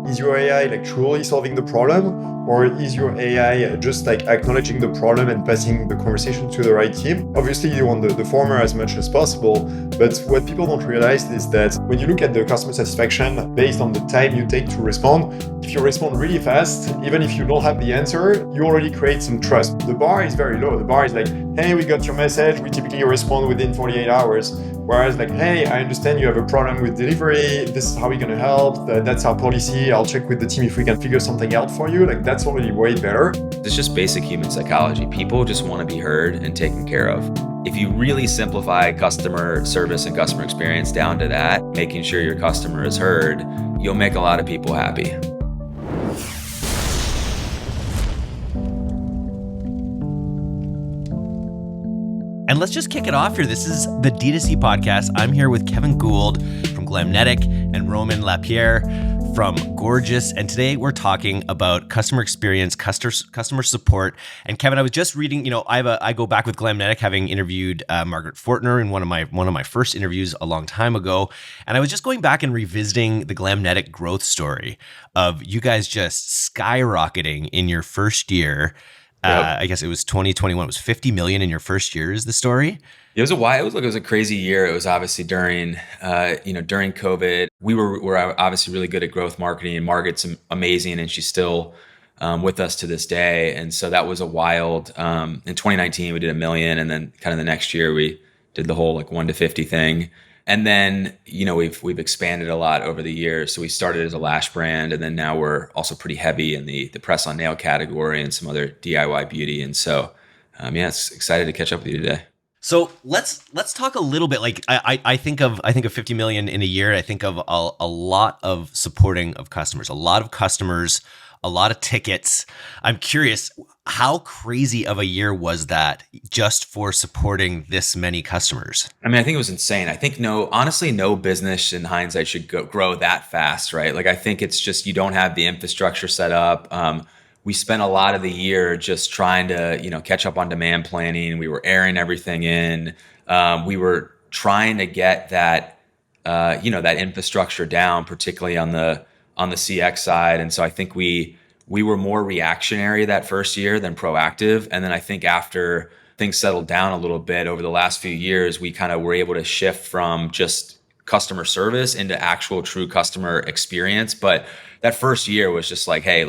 is your AI like truly solving the problem, or is your AI just like acknowledging the problem and passing the conversation to the right team? Obviously, you want the former as much as possible, but what people don't realize is that when you look at the customer satisfaction based on the time you take to respond, if you respond really fast, even if you don't have the answer, you already create some trust. The bar is very low. The bar is like, hey, we got your message. We typically respond within 48 hours. Whereas like, hey, I understand you have a problem with delivery. This is how we're going to help. That's our policy. I'll check with the team if we can figure something out for you. Like that's already way better. It's just basic human psychology. People just want to be heard and taken care of. If you really simplify customer service and customer experience down to that, making sure your customer is heard, you'll make a lot of people happy. And let's just kick it off here. This is the DTC Podcast. I'm here with Kevin Gould from Glamnetic and Romain Lapeyre from Gorgias. And today we're talking about customer experience, customer support. And Kevin, I was just reading, I go back with Glamnetic, having interviewed Margaret Fortner in one of my first interviews a long time ago. And I was just going back and revisiting the Glamnetic growth story of you guys just skyrocketing in your first year. Yep. I guess it was 2021. It was 50 million in your first year is the story. It was a crazy year. It was obviously during COVID. We're obviously really good at growth marketing, and Margaret's amazing, and she's still with us to this day. And so that was a wild. In 2019, we did 1 million, and then kind of the next year we did the whole like 1 to 50 thing. And then, we've expanded a lot over the years. So we started as a lash brand, and then now we're also pretty heavy in the press on nail category and some other DIY beauty. And so, it's excited to catch up with you today. So let's talk a little bit. Like I think of 50 million in a year. I think of a lot of supporting of customers, a lot of customers, a lot of tickets. I'm curious, how crazy of a year was that just for supporting this many customers? I think it was insane. I think no business in hindsight should grow that fast, right? Like I think it's just, you don't have the infrastructure set up. We spent a lot of the year just trying to, catch up on demand planning. We were airing everything in. We were trying to get that, that infrastructure down, particularly on the CX side. And so I think we were more reactionary that first year than proactive. And then I think after things settled down a little bit over the last few years, we kind of were able to shift from just customer service into actual true customer experience. But that first year was just like, hey,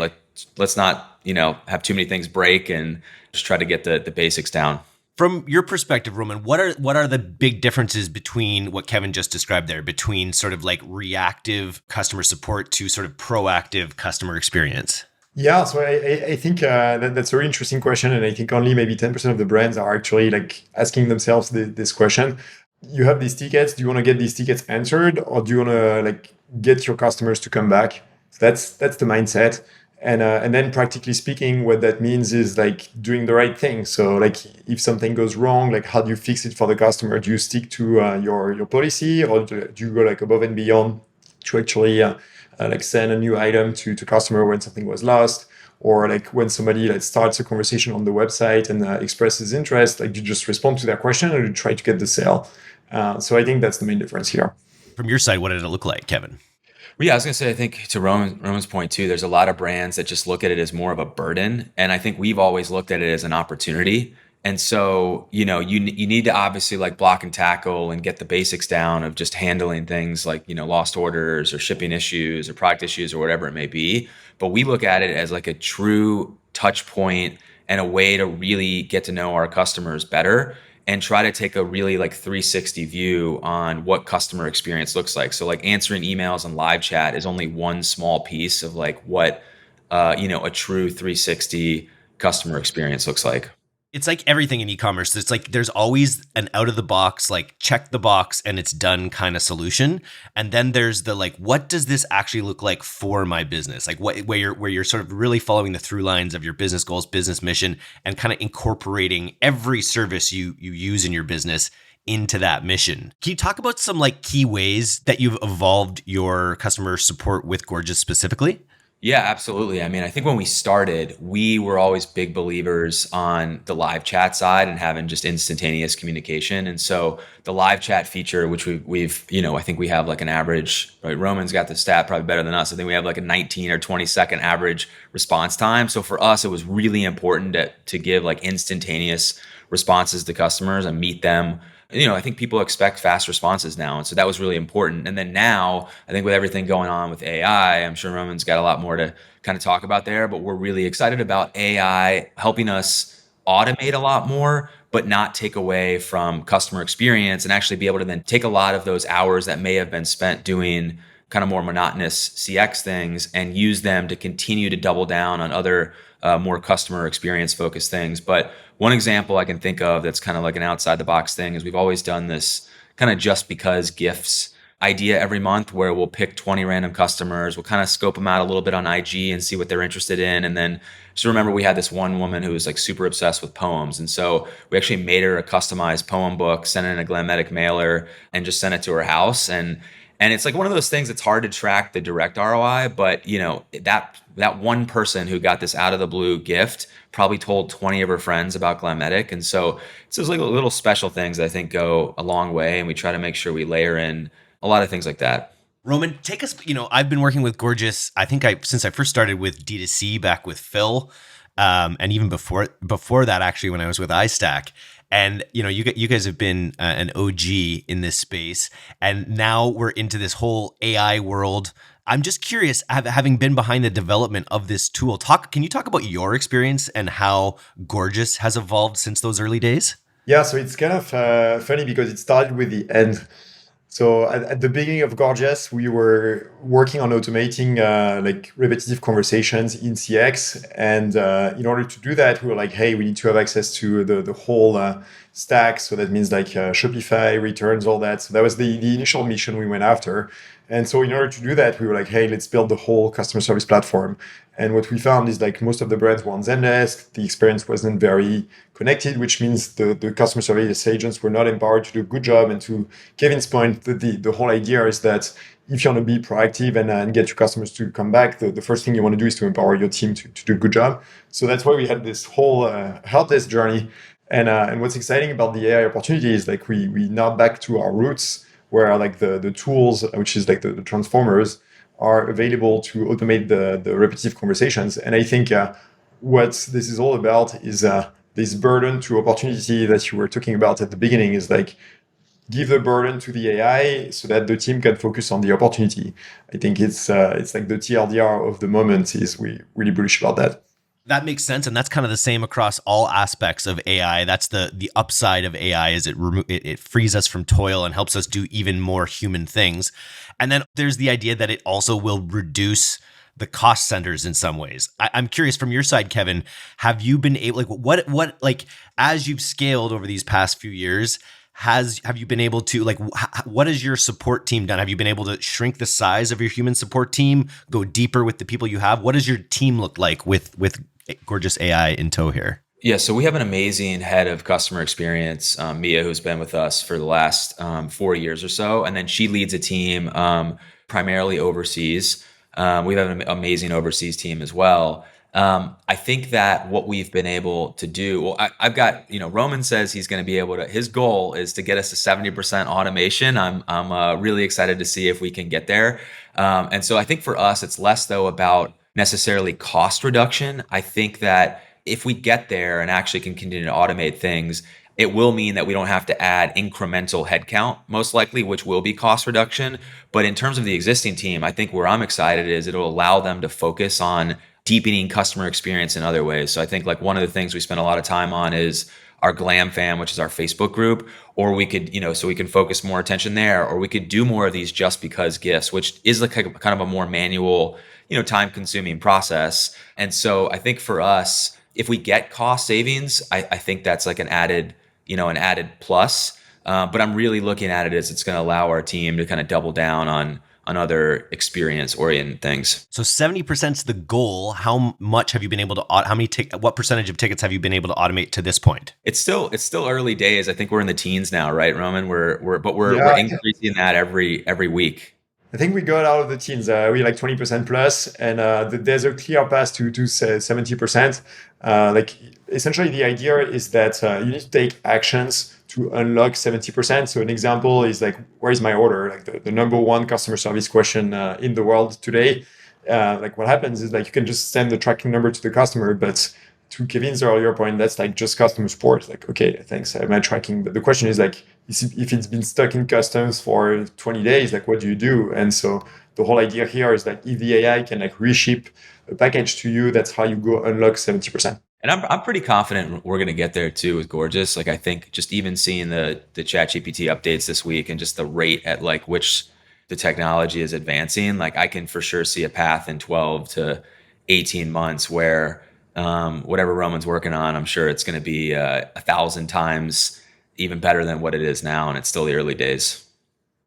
let's not, have too many things break, and just try to get the basics down. From your perspective, Romain, what are the big differences between what Kevin just described there, between sort of like reactive customer support to sort of proactive customer experience? Yeah, so I think that's a very interesting question, and I think only maybe 10% of the brands are actually like asking themselves this question. You have these tickets. Do you want to get these tickets answered, or do you want to like get your customers to come back? So that's the mindset. And then practically speaking, what that means is like doing the right thing. So like if something goes wrong, like how do you fix it for the customer? Do you stick to your policy, or do you go like above and beyond to actually like send a new item to customer when something was lost? Or like when somebody like starts a conversation on the website and expresses interest, like you just respond to that question or you try to get the sale. So I think that's the main difference here. From your side, what did it look like, Kevin? Well, yeah, I was going to say, I think to Roman's point too, there's a lot of brands that just look at it as more of a burden. And I think we've always looked at it as an opportunity. And so, you need to obviously like block and tackle and get the basics down of just handling things like, lost orders or shipping issues or product issues or whatever it may be. But we look at it as like a true touch point and a way to really get to know our customers better and try to take a really like 360 view on what customer experience looks like. So like answering emails and live chat is only one small piece of like what, a true 360 customer experience looks like. It's like everything in e-commerce. It's like there's always an out of the box, like check the box and it's done kind of solution. And then there's the like, what does this actually look like for my business? Like where you're sort of really following the through lines of your business goals, business mission, and kind of incorporating every service you use in your business into that mission. Can you talk about some like key ways that you've evolved your customer support with Gorgias specifically? Yeah, absolutely. I mean, I think when we started, we were always big believers on the live chat side and having just instantaneous communication. And so the live chat feature, which we've, I think we have like an average, right? Roman's got the stat probably better than us. I think we have like a 19 or 20-second average response time. So for us, it was really important to give like instantaneous responses to customers and meet them. I think people expect fast responses now. And so that was really important. And then now, I think with everything going on with AI, I'm sure Roman's got a lot more to kind of talk about there, but we're really excited about AI helping us automate a lot more, but not take away from customer experience and actually be able to then take a lot of those hours that may have been spent doing kind of more monotonous CX things and use them to continue to double down on other more customer experience focused things. But one example I can think of that's kind of like an outside the box thing is we've always done this kind of just because gifts idea every month where we'll pick 20 random customers. We'll kind of scope them out a little bit on IG and see what they're interested in. And then just remember we had this one woman who was like super obsessed with poems. And so we actually made her a customized poem book, sent it in a Glamnetic mailer and just sent it to her house. And it's like one of those things that's hard to track the direct ROI, but that one person who got this out of the blue gift probably told 20 of her friends about Glamnetic. And so it's those like little special things that I think go a long way. And we try to make sure we layer in a lot of things like that. Roman, take us, I've been working with Gorgias, since I first started with D2C back with Phil, and even before that, actually, when I was with iStack. And, you guys have been an OG in this space, and now we're into this whole AI world. I'm just curious, having been behind the development of this tool, can you talk about your experience and how Gorgias has evolved since those early days? Yeah, so it's kind of funny because it started with the end. So at the beginning of Gorgias, we were working on automating like repetitive conversations in CX. And in order to do that, we were like, hey, we need to have access to the whole stack. So that means like Shopify, returns, all that. So that was the initial mission we went after. And so in order to do that, we were like, hey, let's build the whole customer service platform. And what we found is like most of the brands were on Zendesk. The experience wasn't very connected, which means the customer service agents were not empowered to do a good job. And to Kevin's point, the whole idea is that if you want to be proactive and get your customers to come back, the first thing you want to do is to empower your team to do a good job. So that's why we had this whole help desk journey. And what's exciting about the AI opportunity is like we now back to our roots, where like the tools, which is like the transformers, are available to automate the repetitive conversations. And I think what this is all about is this burden to opportunity that you were talking about at the beginning is like give the burden to the AI so that the team can focus on the opportunity. I think it's like the TLDR of the moment is we really bullish about that. That makes sense, and that's kind of the same across all aspects of AI. That's the upside of AI is it frees us from toil and helps us do even more human things. And then there's the idea that it also will reduce the cost centers in some ways. I'm curious from your side, Kevin, have you been able, like as you've scaled over these past few years, have you been able to, like, what has your support team done? Have you been able to shrink the size of your human support team, go deeper with the people you have? What does your team look like with Gorgias AI in tow here? Yeah, so we have an amazing head of customer experience, Mia, who's been with us for the last 4 years or so. And then she leads a team primarily overseas. We have an amazing overseas team as well. I think that what we've been able to do, well, I've got, Roman says he's going to be able to, his goal is to get us to 70% automation. I'm really excited to see if we can get there. And so I think for us, it's less though about necessarily cost reduction. I think that if we get there and actually can continue to automate things, it will mean that we don't have to add incremental headcount, most likely, which will be cost reduction. But in terms of the existing team, I think where I'm excited is it'll allow them to focus on deepening customer experience in other ways. So I think like one of the things we spend a lot of time on is our Glam Fam, which is our Facebook group, or we could, so we can focus more attention there, or we could do more of these just because gifts, which is like kind of a more manual, time consuming process. And so I think for us, if we get cost savings, I think that's like an added plus. But I'm really looking at it as it's going to allow our team to kind of double down on other experience-oriented things. So 70% is the goal. How much have you been able to? What percentage of tickets have you been able to automate to this point? It's still early days. I think we're in the teens now, right, Roman? We're increasing that every week. I think we got out of the teens. We like 20% plus, and there's a clear path to 70%. Like essentially, the idea is that you need to take actions to unlock 70%. So an example is like, where is my order? Like the number one customer service question in the world today. Like what happens is like you can just send the tracking number to the customer, but to Kevin's earlier point, that's like just customer support. Like, okay, thanks, I have my tracking. But the question is like, if it's been stuck in customs for 20 days, like what do you do? And so the whole idea here is like if the AI can like reship a package to you, that's how you go unlock 70%. And I'm pretty confident we're going to get there too with Gorgias. Like I think just even seeing the ChatGPT updates this week and just the rate at like which the technology is advancing, like I can for sure see a path in 12 to 18 months where whatever Roman's working on, I'm sure it's going to be 1,000 times even better than what it is now, and it's still the early days.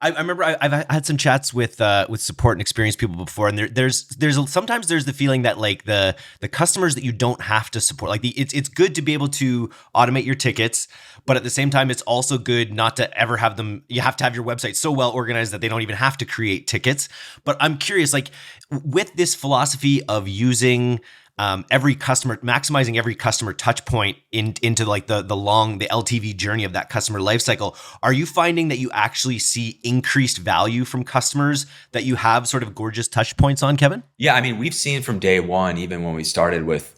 I remember I've had some chats with support and experienced people before, and there's sometimes there's the feeling that like the customers that you don't have to support, like it's good to be able to automate your tickets, but at the same time it's also good not to ever have them. You have to have your website so well organized that they don't even have to create tickets. But I'm curious, like with this philosophy of using maximizing every customer touch point into like the LTV journey of that customer lifecycle, are you finding that you actually see increased value from customers that you have sort of Gorgias touch points on, Kevin? Yeah, I mean, we've seen from day one, even when we started with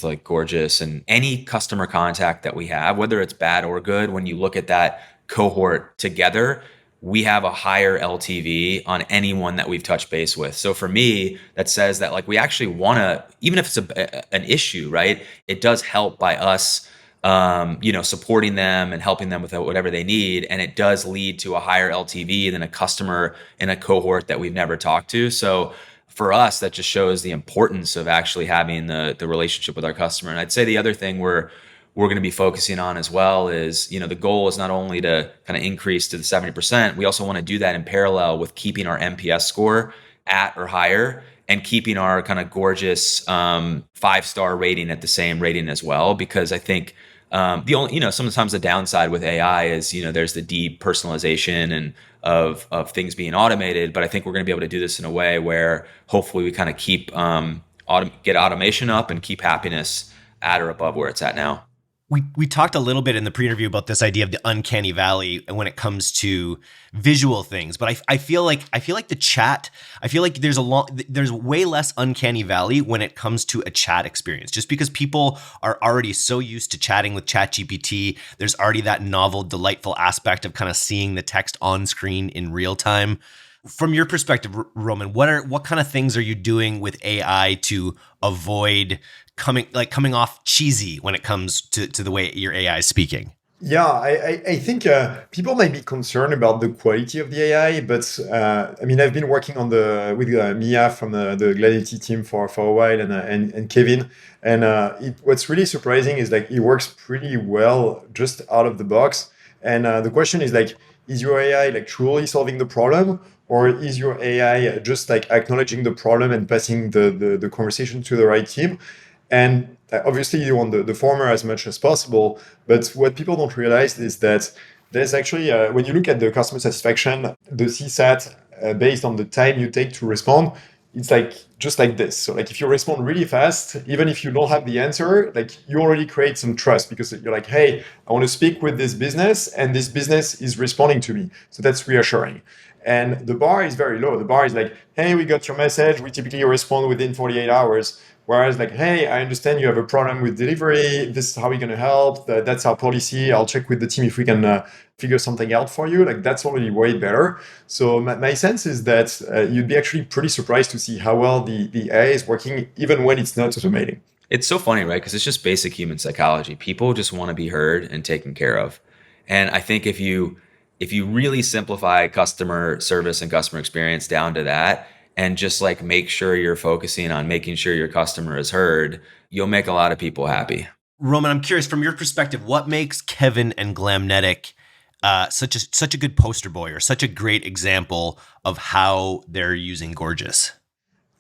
like Gorgias, and any customer contact that we have, whether it's bad or good, when you look at that cohort together, we have a higher LTV on anyone that we've touched base with. So for me, that says that like we actually want to, even if it's an issue, right? It does help by us, supporting them and helping them with whatever they need, and it does lead to a higher LTV than a customer in a cohort that we've never talked to. So for us, that just shows the importance of actually having the relationship with our customer. And I'd say the other thing we're going to be focusing on as well is, the goal is not only to kind of increase to the 70%, we also want to do that in parallel with keeping our NPS score at or higher and keeping our kind of Gorgias 5-star rating at the same rating as well. Because I think the only, sometimes the downside with AI is, there's the depersonalization and of things being automated. But I think we're going to be able to do this in a way where hopefully we kind of keep get automation up and keep happiness at or above where it's at now. We talked a little bit in the pre-interview about this idea of the uncanny valley when it comes to visual things, but I feel like the chat. I feel like there's way less uncanny valley when it comes to a chat experience, just because people are already so used to chatting with ChatGPT. There's already that novel, delightful aspect of kind of seeing the text on screen in real time. From your perspective, Roman, what kind of things are you doing with AI to avoid coming off cheesy when it comes to the way your AI is speaking? Yeah, I think people might be concerned about the quality of the AI, but I've been working on with Mia from the Glamnetic team for a while, and Kevin, and what's really surprising is like it works pretty well just out of the box. And the question is like, is your AI like truly solving the problem, or is your AI just like acknowledging the problem and passing the conversation to the right team? And obviously you want the former as much as possible, but what people don't realize is that there's actually, when you look at the customer satisfaction, the CSAT based on the time you take to respond, it's like just like this. So like if you respond really fast, even if you don't have the answer, like you already create some trust because you're like, hey, I want to speak with this business and this business is responding to me. So that's reassuring. And the bar is very low. The bar is like, hey, we got your message. We typically respond within 48 hours. Whereas like, hey, I understand you have a problem with delivery. This is how we're going to help. That's our policy. I'll check with the team if we can figure something out for you. Like that's already way better. So my sense is that you'd be actually pretty surprised to see how well the AI is working, even when it's not automating. It's so funny, right? Because it's just basic human psychology. People just want to be heard and taken care of. And I think if you really simplify customer service and customer experience down to that, and just like make sure you're focusing on making sure your customer is heard, you'll make a lot of people happy. Roman, I'm curious, from your perspective, what makes Kevin and Glamnetic such a good poster boy, or such a great example of how they're using Gorgias?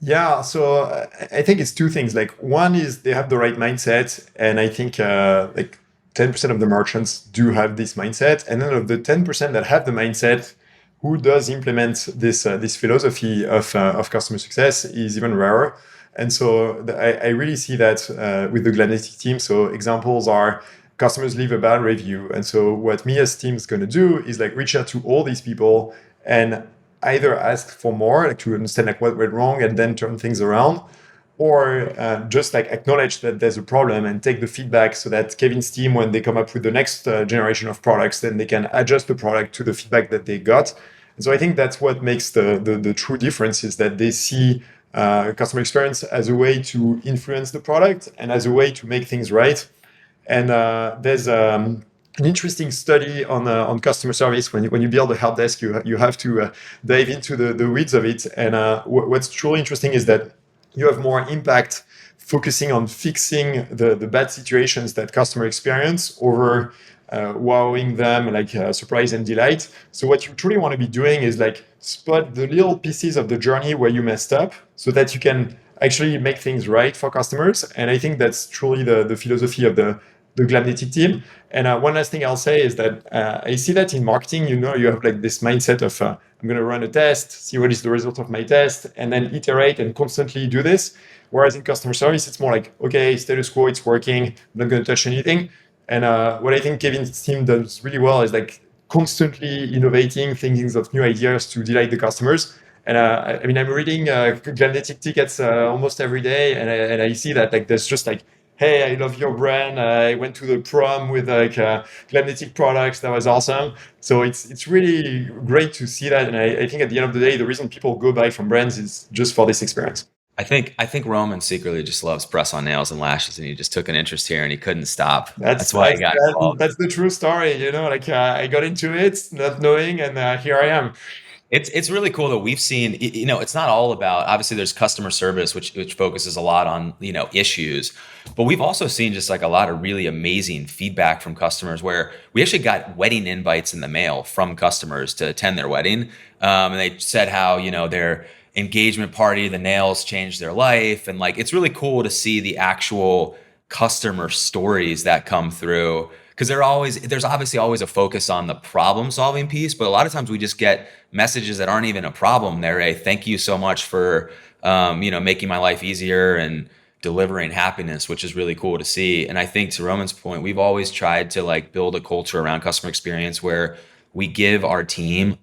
Yeah, so I think it's two things. Like one is they have the right mindset, and I think like 10% of the merchants do have this mindset, and then of the 10% that have the mindset, who does implement this philosophy of customer success is even rarer. And so I really see that with the Glamnetic team. So examples are customers leave a bad review. And so what me as team is going to do is like reach out to all these people and either ask for more, like to understand like what went wrong and then turn things around, or just like acknowledge that there's a problem and take the feedback so that Kevin's team, when they come up with the next generation of products, then they can adjust the product to the feedback that they got. And so I think that's what makes the true difference, is that they see customer experience as a way to influence the product and as a way to make things right. And there's an interesting study on customer service. When you build a help desk, you have to dive into the weeds of it. And what's truly interesting is that you have more impact focusing on fixing the bad situations that customer experience over wowing them, like surprise and delight. So what you truly want to be doing is like spot the little pieces of the journey where you messed up so that you can actually make things right for customers. And I think that's truly the philosophy of the Glamnetic team. And one last thing I'll say is that I see that in marketing, you have like this mindset of I'm going to run a test, see what is the result of my test, and then iterate and constantly do this. Whereas in customer service, it's more like, okay, status quo, it's working, I'm not going to touch anything. And what I think Kevin's team does really well is like constantly innovating, thinking of new ideas to delight the customers. And I'm reading Glamnetic tickets almost every day, and I see that like there's just like, hey, I love your brand. I went to the prom with like Glamnetic products. That was awesome. So it's really great to see that. And I think at the end of the day, the reason people go buy from brands is just for this experience. I think Roman secretly just loves press on nails and lashes, and he just took an interest here and he couldn't stop. That's why he got involved. That's the true story. Like I got into it not knowing, and here I am. It's really cool that we've seen, it's not all about, obviously there's customer service, which focuses a lot on, issues, but we've also seen just like a lot of really amazing feedback from customers where we actually got wedding invites in the mail from customers to attend their wedding. And they said how, their engagement party, the nails changed their life. And like, it's really cool to see the actual customer stories that come through. Because there's obviously always a focus on the problem solving piece, but a lot of times we just get messages that aren't even a problem. They're a thank you so much for making my life easier and delivering happiness, which is really cool to see. And I think to Roman's point, we've always tried to like build a culture around customer experience where we give our team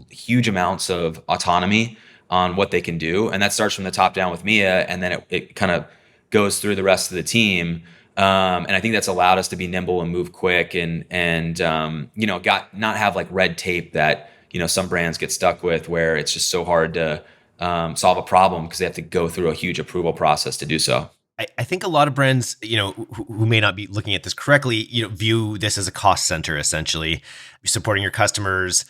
huge amounts of autonomy on what they can do, and that starts from the top down with Mia, and then it kind of goes through the rest of the team. And I think that's allowed us to be nimble and move quick and not have like red tape that, some brands get stuck with where it's just so hard to solve a problem because they have to go through a huge approval process to do so. I think a lot of brands, who may not be looking at this correctly, view this as a cost center, essentially supporting your customers.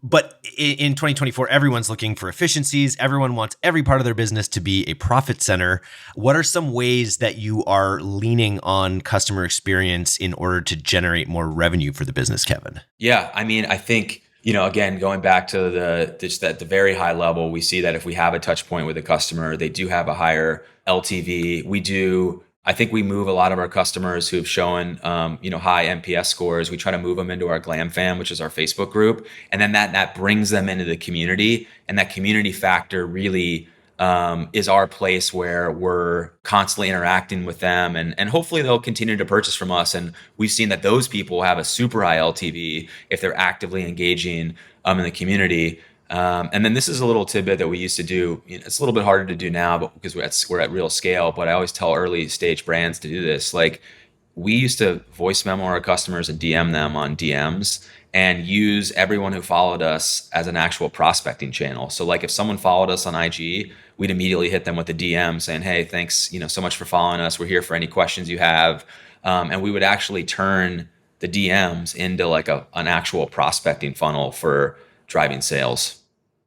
But in 2024, everyone's looking for efficiencies. Everyone wants every part of their business to be a profit center. What are some ways that you are leaning on customer experience in order to generate more revenue for the business, Kevin? Yeah, I think, again, going back to just at the very high level, we see that if we have a touch point with a customer, they do have a higher LTV. I think we move a lot of our customers who've shown, high NPS scores. We try to move them into our Glam Fam, which is our Facebook group. And then that brings them into the community. And that community factor really is our place where we're constantly interacting with them. And hopefully they'll continue to purchase from us. And we've seen that those people have a super high LTV if they're actively engaging in the community. And then this is a little tidbit that we used to do. It's a little bit harder to do now, but because we're at real scale. But I always tell early stage brands to do this. Like we used to voice memo our customers and DM them on DMs and use everyone who followed us as an actual prospecting channel. So like if someone followed us on IG, we'd immediately hit them with a DM saying, "Hey, thanks, so much for following us. We're here for any questions you have." And we would actually turn the DMs into like an actual prospecting funnel for driving sales.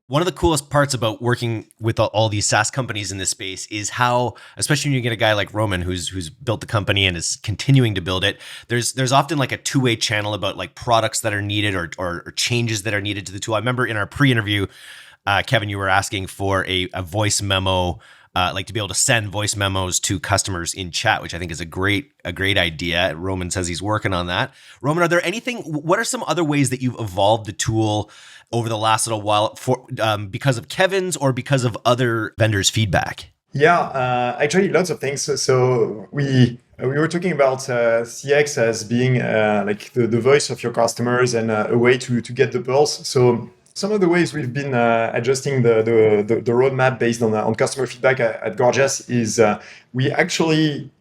One of the coolest parts about working with all these SaaS companies in this space is how, especially when you get a guy like Roman who's built the company and is continuing to build it, there's often like a two-way channel about like products that are needed or changes that are needed to the tool. I remember in our pre-interview, Kevin, you were asking for a voice memo like to be able to send voice memos to customers in chat, which I think is a great idea. Roman says he's working on that. Roman, what are some other ways that you've evolved the tool over the last little while for because of Kevin's or because of other vendors' feedback? Yeah, actually, lots of things. So we were talking about CX as being like the voice of your customers and a way to get the pulse. So some of the ways we've been adjusting the roadmap based on customer feedback at Gorgias is we actually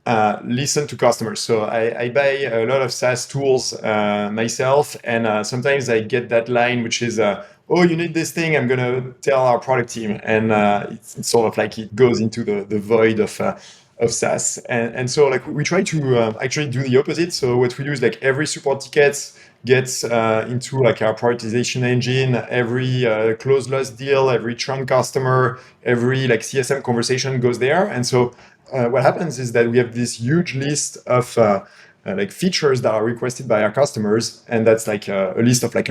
listen to customers. So I buy a lot of SaaS tools myself, and sometimes I get that line which is, oh, you need this thing, I'm going to tell our product team. And it's sort of like it goes into the void of SaaS. And so like we try to actually do the opposite. So what we do is like every support ticket gets into like our prioritization engine, every close loss deal, every churn customer, every like CSM conversation goes there. And so what happens is that we have this huge list of like features that are requested by our customers. And that's like a list of like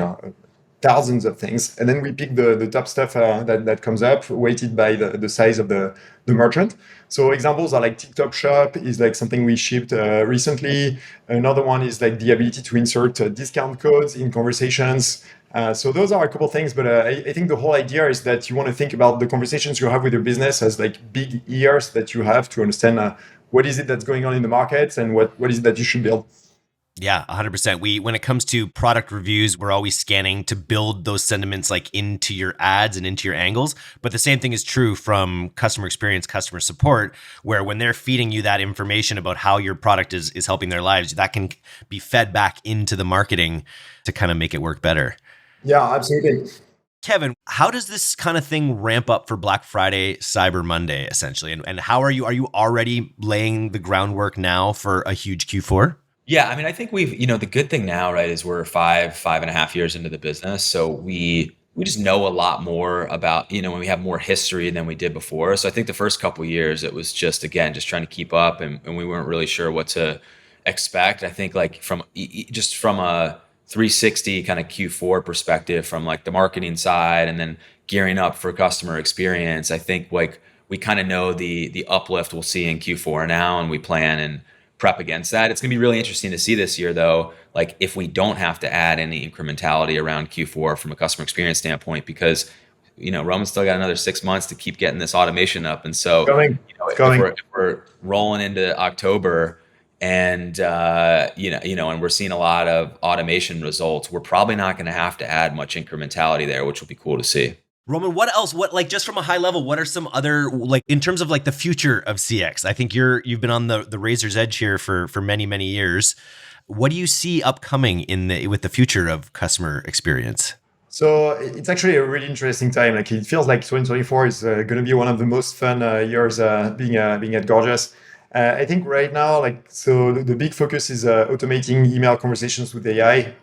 thousands of things, and then we pick the top stuff that comes up, weighted by the size of the merchant. So examples are like TikTok Shop is like something we shipped recently. Another one is like the ability to insert discount codes in conversations. So those are a couple things, but I think the whole idea is that you want to think about the conversations you have with your business as like big ears that you have to understand what is it that's going on in the market and what is it that you should build. Yeah, 100%. When it comes to product reviews, we're always scanning to build those sentiments like into your ads and into your angles. But the same thing is true from customer experience, customer support, where when they're feeding you that information about how your product is helping their lives, that can be fed back into the marketing to kind of make it work better. Yeah, absolutely. Kevin, how does this kind of thing ramp up for Black Friday, Cyber Monday, essentially? And how are you already laying the groundwork now for a huge Q4? Yeah, I mean, I think the good thing now, right, is we're 5.5 years into the business. So we just know a lot more about, when we have more history than we did before. So I think the first couple of years, it was just trying to keep up, and we weren't really sure what to expect. I think like from a 360 kind of Q4 perspective, from like the marketing side and then gearing up for customer experience, I think like we kind of know the uplift we'll see in Q4 now, and we plan and prep against that. It's going to be really interesting to see this year, though, like if we don't have to add any incrementality around Q4 from a customer experience standpoint, because Roman's still got another 6 months to keep getting this automation up. And so if we're rolling into October and and we're seeing a lot of automation results, we're probably not going to have to add much incrementality there, which will be cool to see. Roman, what else? What, like, just from a high level, what are some other, like, in terms of like the future of CX? I think you've been on the razor's edge here for many, many years. What do you see upcoming with the future of customer experience? So it's actually a really interesting time. Like it feels like 2024 is going to be one of the most fun years being at Gorgias. I think right now, so the big focus is automating email conversations with AI.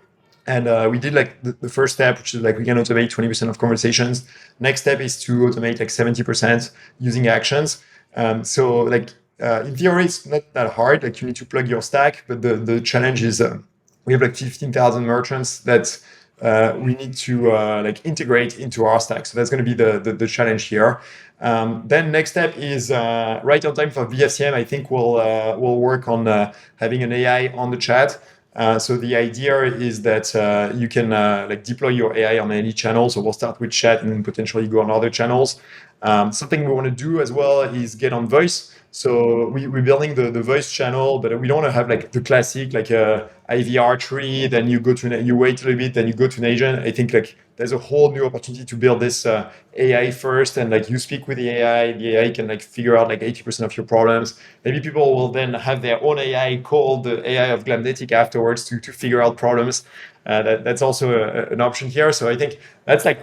And we did like the first step, which is like we can automate 20% of conversations. Next step is to automate like 70% using actions. So like in theory, it's not that hard. Like you need to plug your stack, but the challenge is we have like 15,000 merchants that we need to like integrate into our stack. So that's going to be the challenge here. Then next step is right on time for VFCM. I think we'll work on having an AI on the chat. So the idea is that you can like deploy your AI on any channel. So we'll start with chat and then potentially go on other channels. Something we want to do as well is get on voice. So we're building the voice channel, but we don't want to have like the classic like IVR tree. Then you wait a little bit, then you go to an agent. I think like there's a whole new opportunity to build this AI first, and like you speak with the AI can like figure out like 80% of your problems. Maybe people will then have their own AI called the AI of Glamnetic afterwards to figure out problems. That's also an option here. So I think that's like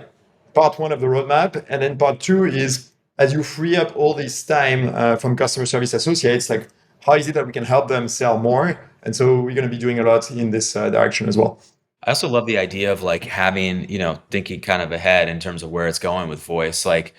part one of the roadmap, and then part two is as you free up all this time from customer service associates, like how is it that we can help them sell more? And so we're going to be doing a lot in this direction as well. I also love the idea of like having, thinking kind of ahead in terms of where it's going with voice. Like,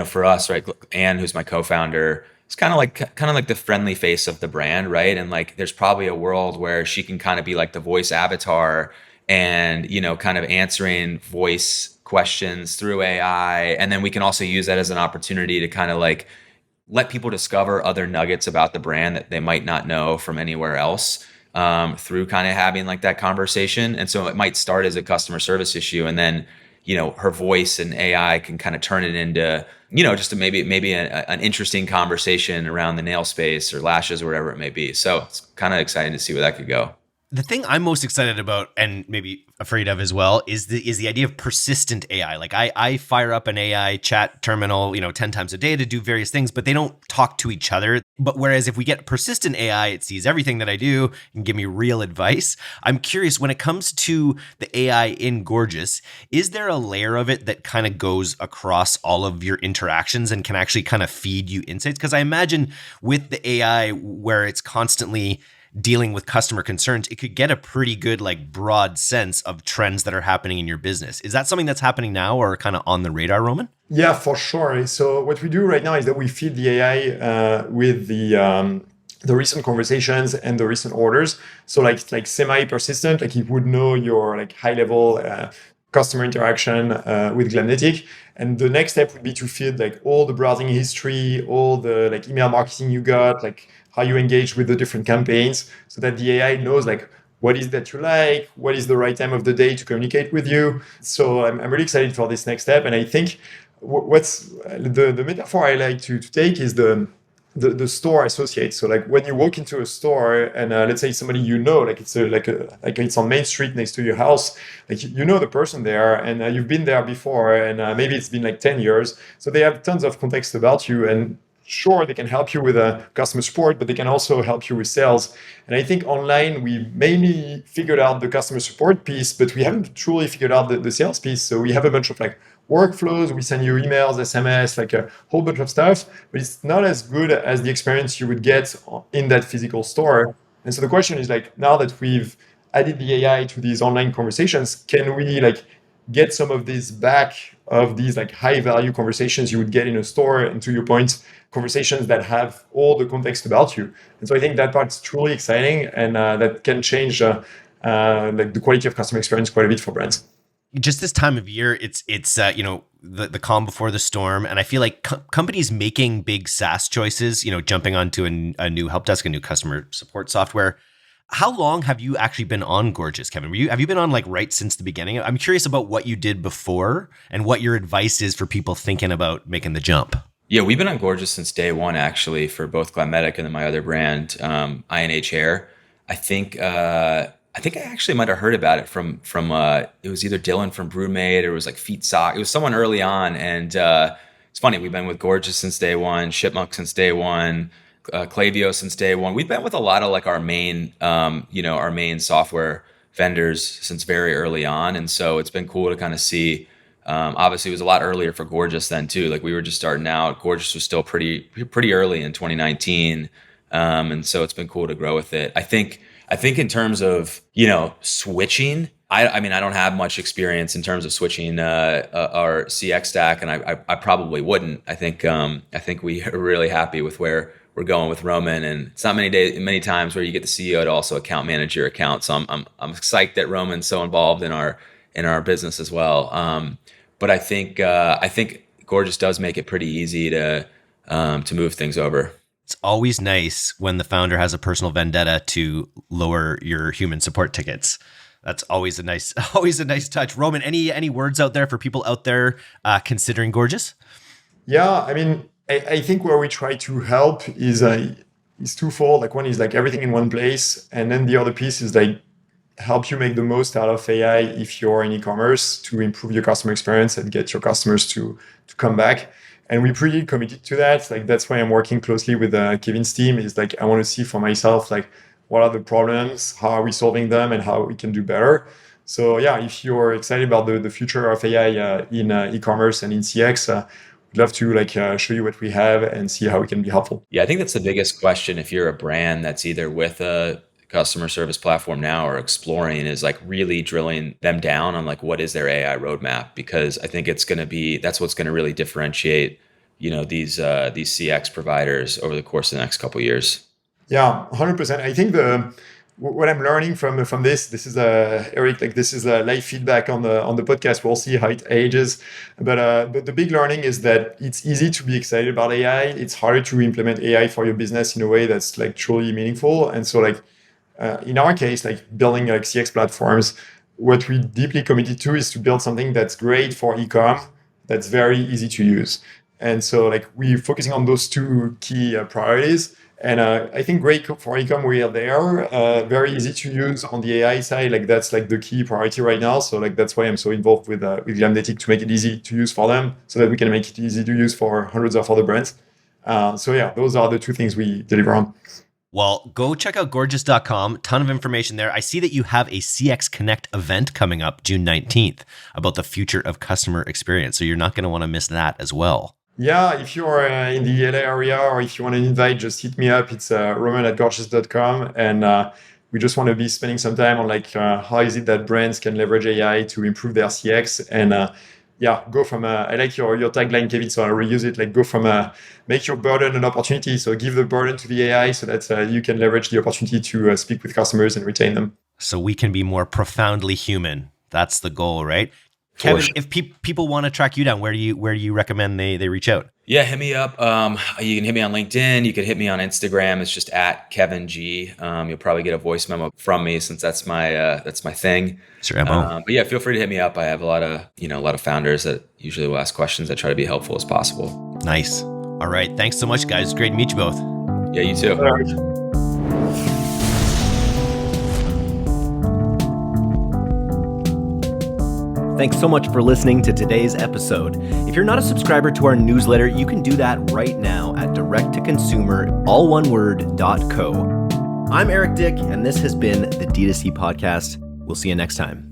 for us, right, Anne, who's my co-founder, is kind of like the friendly face of the brand, right? And like there's probably a world where she can kind of be like the voice avatar and, kind of answering voice questions through AI. And then we can also use that as an opportunity to kind of like let people discover other nuggets about the brand that they might not know from anywhere else, through kind of having like that conversation. And so it might start as a customer service issue, and then, her voice and AI can kind of turn it into, just maybe an interesting conversation around the nail space or lashes or whatever it may be. So it's kind of exciting to see where that could go. The thing I'm most excited about, and maybe afraid of as well, is the idea of persistent AI. Like I fire up an AI chat terminal, 10 times a day to do various things, but they don't talk to each other. But whereas if we get persistent AI, it sees everything that I do and give me real advice. I'm curious, when it comes to the AI in Gorgias, is there a layer of it that kind of goes across all of your interactions and can actually kind of feed you insights? Because I imagine with the AI where it's constantly dealing with customer concerns, it could get a pretty good like broad sense of trends that are happening in your business. Is that something that's happening now or kind of on the radar, Romain? Yeah, for sure. So what we do right now is that we feed the AI with the recent conversations and the recent orders. So like semi-persistent, like it would know your like high-level customer interaction with Glamnetic. And the next step would be to feed like all the browsing history, all the like email marketing you got, like how you engage with the different campaigns, so that the AI knows like what is that you like, what is the right time of the day to communicate with you. So I'm really excited for this next step. And I think what's the metaphor I like to take is the store associate. So like when you walk into a store and let's say somebody like it's it's on Main Street next to your house, like the person there and you've been there before and maybe it's been like 10 years. So they have tons of context about you, and sure, they can help you with customer support, but they can also help you with sales. And I think online, we mainly figured out the customer support piece, but we haven't truly figured out the sales piece. So we have a bunch of like workflows. We send you emails, SMS, like a whole bunch of stuff, but it's not as good as the experience you would get in that physical store. And so the question is like, now that we've added the AI to these online conversations, can we like get some of this back of these like high value conversations you would get in a store, and to your point, conversations that have all the context about you. And so I think that part's truly exciting, and that can change like the quality of customer experience quite a bit for brands. Just this time of year, it's the calm before the storm, and I feel like companies making big SaaS choices, jumping onto a new help desk, a new customer support software. How long have you actually been on Gorgias, Kevin? Have you been on like right since the beginning? I'm curious about what you did before and what your advice is for people thinking about making the jump. Yeah, we've been on Gorgias since day one, actually, for both Glamnetic and then my other brand, I&H Hair. I think I actually might have heard about it from it was either Dylan from BrewMade or it was like Feet Sock. It was someone early on, and it's funny. We've been with Gorgias since day one, Chipmunk since day one, Klaviyo since day one. We've been with a lot of like our main software vendors since very early on, and so it's been cool to kind of see. Obviously, it was a lot earlier for Gorgias then too. Like we were just starting out. Gorgias was still pretty early in 2019, and so it's been cool to grow with it. I think in terms of switching, I mean I don't have much experience in terms of switching our CX stack, and I probably wouldn't. I think we are really happy with where we're going with Romain, and it's not many times where you get the CEO to also account manage your account. So I'm psyched that Romain's so involved in our business as well. But I think Gorgias does make it pretty easy to move things over. It's always nice when the founder has a personal vendetta to lower your human support tickets. That's always a nice touch. Romain, any words out there for people out there considering Gorgias? Yeah, I mean, I think where we try to help is twofold. Like one is like everything in one place, and then the other piece is like help you make the most out of AI if you're in e-commerce to improve your customer experience and get your customers to come back. And we're pretty committed to that. Like that's why I'm working closely with Kevin's team. Is like I want to see for myself like what are the problems, how are we solving them, and how we can do better. So yeah, if you're excited about the future of AI in e-commerce and in CX, we'd love to like show you what we have and see how we can be helpful. Yeah, I think that's the biggest question if you're a brand that's either with a customer service platform now or exploring, is like really drilling them down on like what is their AI roadmap, because I think that's what's going to really differentiate these CX providers over the course of the next couple of years. Yeah, 100%. I think what I'm learning from this is Eric, like this is live feedback on the podcast. We'll see how it ages, but the big learning is that it's easy to be excited about AI. It's harder to implement AI for your business in a way that's like truly meaningful. And so like in our case, like building like CX platforms, what we deeply committed to is to build something that's great for e-com, that's very easy to use. And so like we're focusing on those two key priorities. And I think great for e-com, we are there. Very easy to use on the AI side. Like that's like the key priority right now. So like that's why I'm so involved with Glamnetic to make it easy to use for them, so that we can make it easy to use for hundreds of other brands. So yeah, those are the two things we deliver on. Well, go check out Gorgias.com. Ton of information there. I see that you have a CX Connect event coming up June 19th about the future of customer experience. So you're not going to want to miss that as well. Yeah, if you're in the LA area or if you want an invite, just hit me up. It's romain@gorgias.com. And we just want to be spending some time on like how is it that brands can leverage AI to improve their CX. And go from, I like your tagline, Kevin, so I'll reuse it, like go from make your burden an opportunity. So give the burden to the AI so that you can leverage the opportunity to speak with customers and retain them. So we can be more profoundly human. That's the goal, right? Kevin, if people want to track you down, where do you recommend they reach out? Yeah, hit me up. You can hit me on LinkedIn. You can hit me on Instagram. It's just @KevinG. You'll probably get a voice memo from me since that's my thing. Sure, but yeah, feel free to hit me up. I have a lot of founders that usually will ask questions. I try to be helpful as possible. Nice. All right. Thanks so much, guys. Great to meet you both. Yeah, you too. All right. Thanks so much for listening to today's episode. If you're not a subscriber to our newsletter, you can do that right now at directtoconsumer.co. I'm Eric Dick, and this has been the D2C Podcast. We'll see you next time.